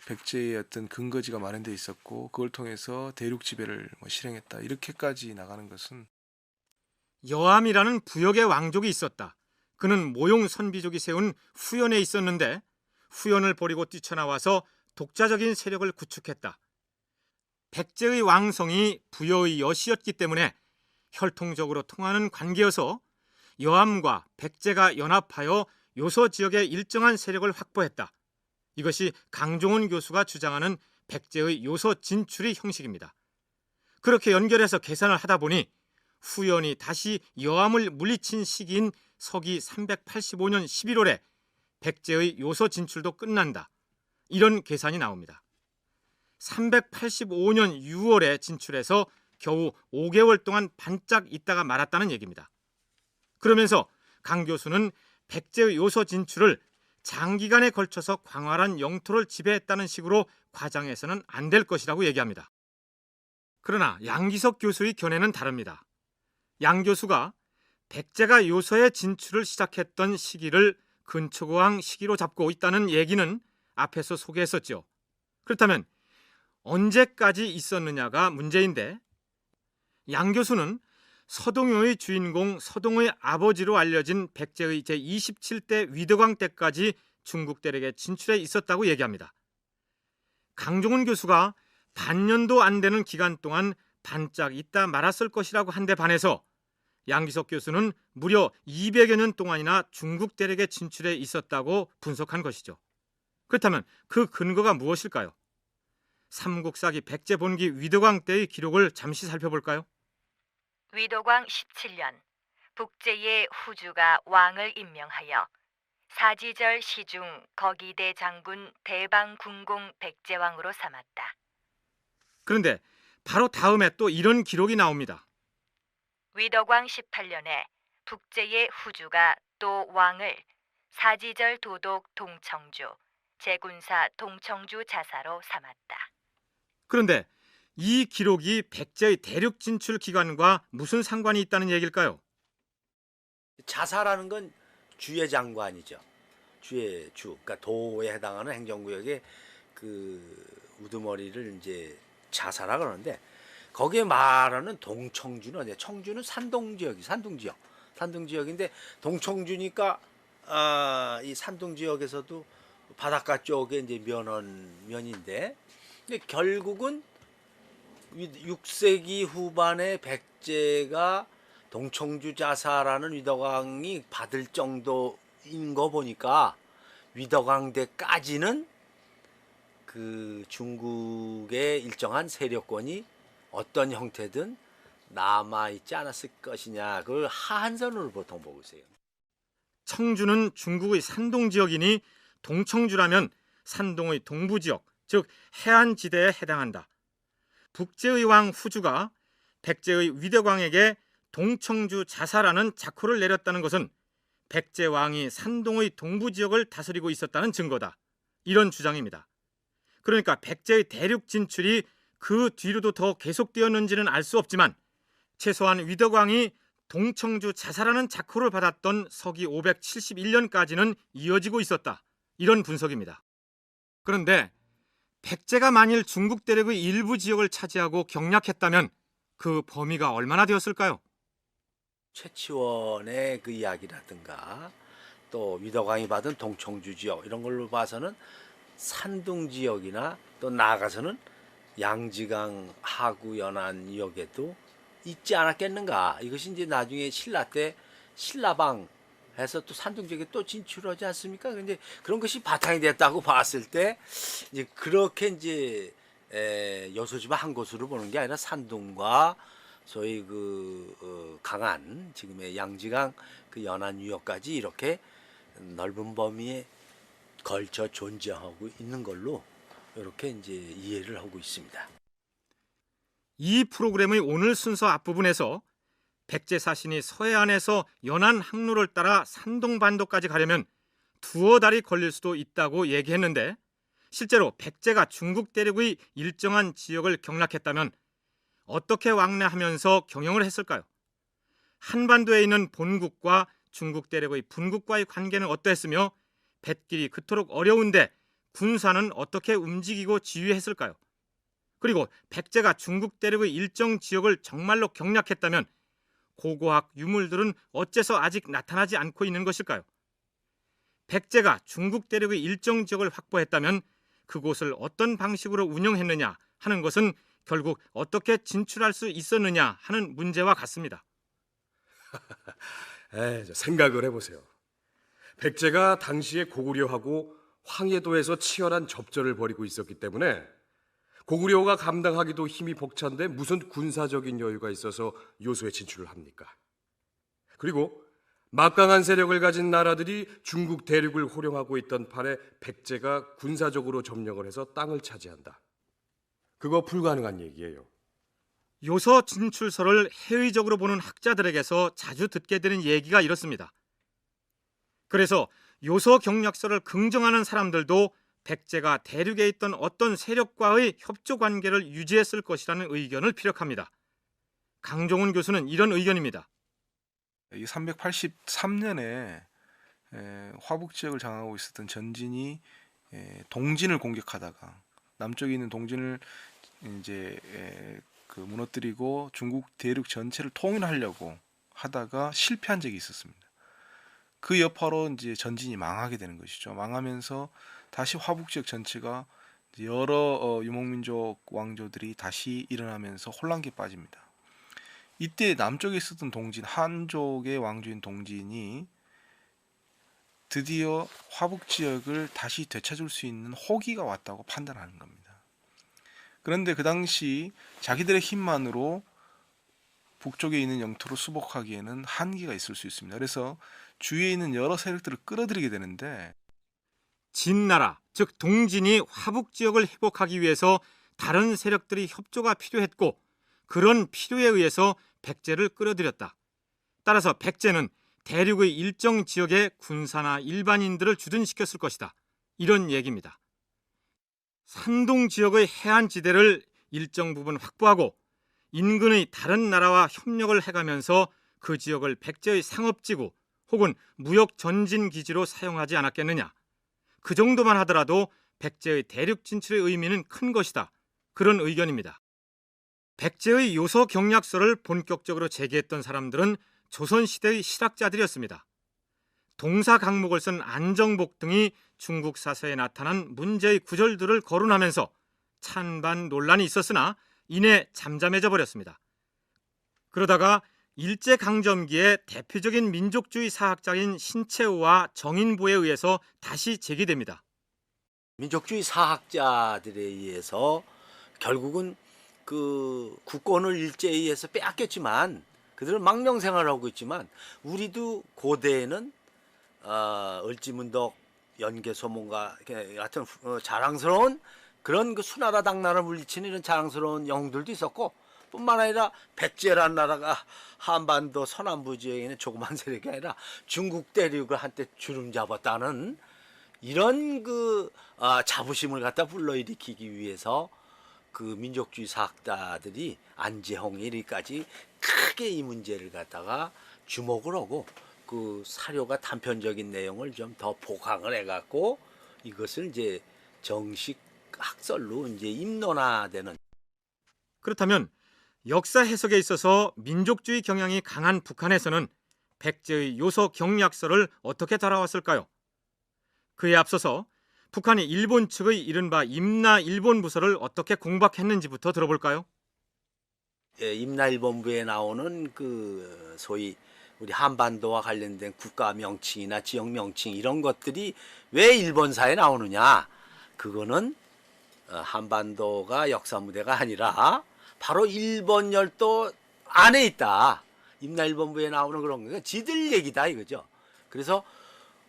백제의 어떤 근거지가 마련되어 있었고 그걸 통해서 대륙 지배를 실행했다 이렇게까지 나가는 것은 여암이라는 부역의 왕족이 있었다. 그는 모용 선비족이 세운 후연에 있었는데 후연을 버리고 뛰쳐나와서 독자적인 세력을 구축했다. 백제의 왕성이 부여의 여시였기 때문에 혈통적으로 통하는 관계여서 여암과 백제가 연합하여 요소 지역의 일정한 세력을 확보했다. 이것이 강종원 교수가 주장하는 백제의 요소 진출의 형식입니다. 그렇게 연결해서 계산을 하다 보니 후연이 다시 여암을 물리친 시기인 서기 385년 11월에 백제의 요소 진출도 끝난다. 이런 계산이 나옵니다. 385년 6월에 진출해서 겨우 5개월 동안 반짝 있다가 말았다는 얘기입니다. 그러면서 강 교수는 백제의 요소 진출을 장기간에 걸쳐서 광활한 영토를 지배했다는 식으로 과장해서는 안 될 것이라고 얘기합니다. 그러나 양기석 교수의 견해는 다릅니다. 양 교수가 백제가 요소의 진출을 시작했던 시기를 근초고왕 시기로 잡고 있다는 얘기는 앞에서 소개했었죠. 그렇다면 언제까지 있었느냐가 문제인데 양 교수는 서동요의 주인공 서동의 아버지로 알려진 백제의 제27대 위덕왕 때까지 중국 대륙에 진출해 있었다고 얘기합니다. 강종원 교수가 반년도 안 되는 기간 동안 반짝 있다 말았을 것이라고 한데 반해서 양기석 교수는 무려 200여 년 동안이나 중국 대륙에 진출해 있었다고 분석한 것이죠. 그렇다면 그 근거가 무엇일까요? 삼국사기 백제 본기 위덕왕 때의 기록을 잠시 살펴볼까요? 위덕왕 17년 북제의 후주가 왕을 임명하여 사지절 시중 거기대 장군 대방궁공 백제왕으로 삼았다. 그런데 바로 다음에 또 이런 기록이 나옵니다. 위덕왕 18년에 북제의 후주가 또 왕을 사지절 도독 동청주 제군사 동청주 자사로 삼았다. 그런데 이 기록이 백제의 대륙 진출 기간과 무슨 상관이 있다는 얘기일까요? 자사라는 건 주의 장관이죠. 주의 주, 그러니까 도에 해당하는 행정구역의 그 우두머리를 이제 자사라 그러는데 거기에 말하는 동청주는 청주는 산동 지역인데 동청주니까 이 산동 지역에서도 바닷가 쪽에 이제 면인데 근데 결국은 6세기 후반에 백제가 동청주 자사라는 위덕왕이 받을 정도인 거 보니까 위덕왕 때까지는 그 중국의 일정한 세력권이 어떤 형태든 남아있지 않았을 것이냐 그걸 하한선으로 보통 보고 있어요. 청주는 중국의 산동 지역이니 동청주라면 산동의 동부 지역, 즉 해안지대에 해당한다. 북제의 왕 후주가 백제의 위덕왕에게 동청주 자사라는 자코를 내렸다는 것은 백제 왕이 산동의 동부 지역을 다스리고 있었다는 증거다. 이런 주장입니다. 그러니까 백제의 대륙 진출이 그 뒤로도 더 계속되었는지는 알 수 없지만 최소한 위덕왕이 동청주 자사라는 자코를 받았던 서기 571년까지는 이어지고 있었다. 이런 분석입니다. 그런데 백제가 만일 중국 대륙의 일부 지역을 차지하고 경략했다면 그 범위가 얼마나 되었을까요? 최치원의 그 이야기라든가 또 위덕왕이 받은 동청주 지역 이런 걸로 봐서는 산둥 지역이나 또 나아가서는 양지강 하구 연안역에도 있지 않았겠는가. 이것이 이제 나중에 신라 때 신라방 해서 또 산둥 지역에 또 진출하지 않습니까? 근데 그런 것이 바탕이 됐다고 봤을 때 이제 그렇게 이제 여소지만 한 곳으로 보는 게 아니라 산둥과 소위 강한 지금의 양지강 그 연안 유역까지 이렇게 넓은 범위에 걸쳐 존재하고 있는 걸로 이렇게 이제 이해를 하고 있습니다. 이 프로그램의 오늘 순서 앞부분에서 백제 사신이 서해안에서 연안 항로를 따라 산동반도까지 가려면 두어 달이 걸릴 수도 있다고 얘기했는데, 실제로 백제가 중국 대륙의 일정한 지역을 경락했다면 어떻게 왕래하면서 경영을 했을까요? 한반도에 있는 본국과 중국 대륙의 분국과의 관계는 어떠했으며 뱃길이 그토록 어려운데 군사는 어떻게 움직이고 지휘했을까요? 그리고 백제가 중국 대륙의 일정 지역을 정말로 경략했다면 고고학 유물들은 어째서 아직 나타나지 않고 있는 것일까요? 백제가 중국 대륙의 일정 지역을 확보했다면 그곳을 어떤 방식으로 운영했느냐 하는 것은 결국 어떻게 진출할 수 있었느냐 하는 문제와 같습니다. 생각을 해보세요. 백제가 당시에 고구려하고 황해도에서 치열한 접전을 벌이고 있었기 때문에 고구려가 감당하기도 힘이 벅찬데 무슨 군사적인 여유가 있어서 요소에 진출을 합니까? 그리고 막강한 세력을 가진 나라들이 중국 대륙을 호령하고 있던 판에 백제가 군사적으로 점령을 해서 땅을 차지한다. 그거 불가능한 얘기예요. 요소 진출설을 회의적으로 보는 학자들에게서 자주 듣게 되는 얘기가 이렇습니다. 그래서 요소 경략설을 긍정하는 사람들도 백제가 대륙에 있던 어떤 세력과의 협조 관계를 유지했을 것이라는 의견을 피력합니다. 강종훈 교수는 이런 의견입니다. 이 383년에 화북 지역을 장악하고 있었던 전진이 동진을 공격하다가 남쪽에 있는 동진을 이제 무너뜨리고 중국 대륙 전체를 통일하려고 하다가 실패한 적이 있었습니다. 그 여파로 이제 전진이 망하게 되는 것이죠. 망하면서 다시 화북 지역 전체가 여러 유목민족 왕조들이 다시 일어나면서 혼란기에 빠집니다. 이때 남쪽에 있었던 동진, 한족의 왕조인 동진이 드디어 화북 지역을 다시 되찾을 수 있는 호기가 왔다고 판단하는 겁니다. 그런데 그 당시 자기들의 힘만으로 북쪽에 있는 영토를 수복하기에는 한계가 있을 수 있습니다. 그래서 주위에 있는 여러 세력들을 끌어들이게 되는데, 진나라, 즉 동진이 화북 지역을 회복하기 위해서 다른 세력들이 협조가 필요했고 그런 필요에 의해서 백제를 끌어들였다. 따라서 백제는 대륙의 일정 지역에 군사나 일반인들을 주둔시켰을 것이다. 이런 얘기입니다. 산동 지역의 해안지대를 일정 부분 확보하고 인근의 다른 나라와 협력을 해가면서 그 지역을 백제의 상업지구 혹은 무역 전진 기지로 사용하지 않았겠느냐. 그 정도만 하더라도 백제의 대륙 진출의 의미는 큰 것이다. 그런 의견입니다. 백제의 요소 경략설을 본격적으로 제기했던 사람들은 조선시대의 실학자들이었습니다. 동사 강목을 쓴 안정복 등이 중국 사서에 나타난 문제의 구절들을 거론하면서 찬반 논란이 있었으나 이내 잠잠해져 버렸습니다. 그러다가 일제강점기에 대표적인 민족주의 사학자인 신채호와 정인보에 의해서 다시 제기됩니다. 민족주의 사학자들에 의해서 결국은 그 국권을 일제에 의해서 빼앗겼지만 그들은 망명생활을 하고 있지만 우리도 고대에는 을지문덕 연개소문과 같은 자랑스러운 그런 그 수나라 당나라를 물리치는 이런 자랑스러운 영웅들도 있었고, 뿐만 아니라 백제라는 나라가 한반도 서남부 지역에 있는 조그만 세력이 아니라 중국 대륙을 한때 주름 잡았다는 이런 자부심을 갖다 불러일으키기 위해서 그 민족주의 사학자들이 안재홍이 이리까지 크게 이 문제를 갖다가 주목을 하고 그 사료가 단편적인 내용을 좀 더 보강을 해갖고 이것을 이제 정식 학설로 이제 입론화되는. 그렇다면 역사 해석에 있어서 민족주의 경향이 강한 북한에서는 백제의 요소 경략설을 어떻게 다뤄왔을까요? 그에 앞서서 북한이 일본 측의 이른바 임나 일본 부서를 어떻게 공박했는지부터 들어볼까요? 예, 임나일본부에 나오는 그 소위 우리 한반도와 관련된 국가 명칭이나 지역 명칭 이런 것들이 왜 일본사에 나오느냐? 그거는 한반도가 역사 무대가 아니라 바로 일본 열도 안에 있다. 임나일본부에 나오는 그런 거 지들 얘기다 이거죠. 그래서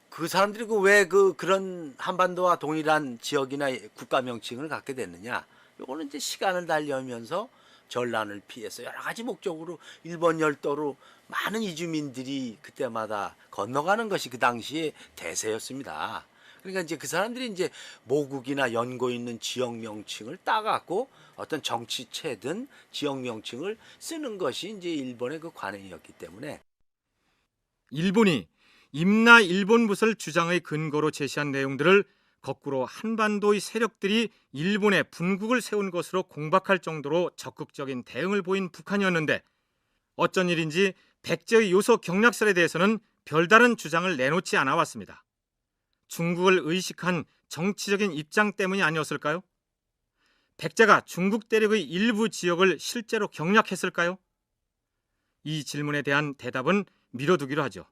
그 사람들이 왜 그런 한반도와 동일한 지역이나 국가 명칭을 갖게 됐느냐? 요거는 이제 시간을 달려면서 전란을 피해서 여러 가지 목적으로 일본 열도로 많은 이주민들이 그때마다 건너가는 것이 그 당시에 대세였습니다. 그러니까 이제 그 사람들이 이제 모국이나 연고 있는 지역 명칭을 따갖고 어떤 정치체든 지역 명칭을 쓰는 것이 이제 일본의 그 관행이었기 때문에 일본이 임나 일본 부설 주장의 근거로 제시한 내용들을 거꾸로 한반도의 세력들이 일본에 분국을 세운 것으로 공박할 정도로 적극적인 대응을 보인 북한이었는데 어쩐 일인지 백제의 요소 경락설에 대해서는 별다른 주장을 내놓지 않아 왔습니다. 중국을 의식한 정치적인 입장 때문이 아니었을까요? 백제가 중국 대륙의 일부 지역을 실제로 경락했을까요? 이 질문에 대한 대답은 미뤄두기로 하죠.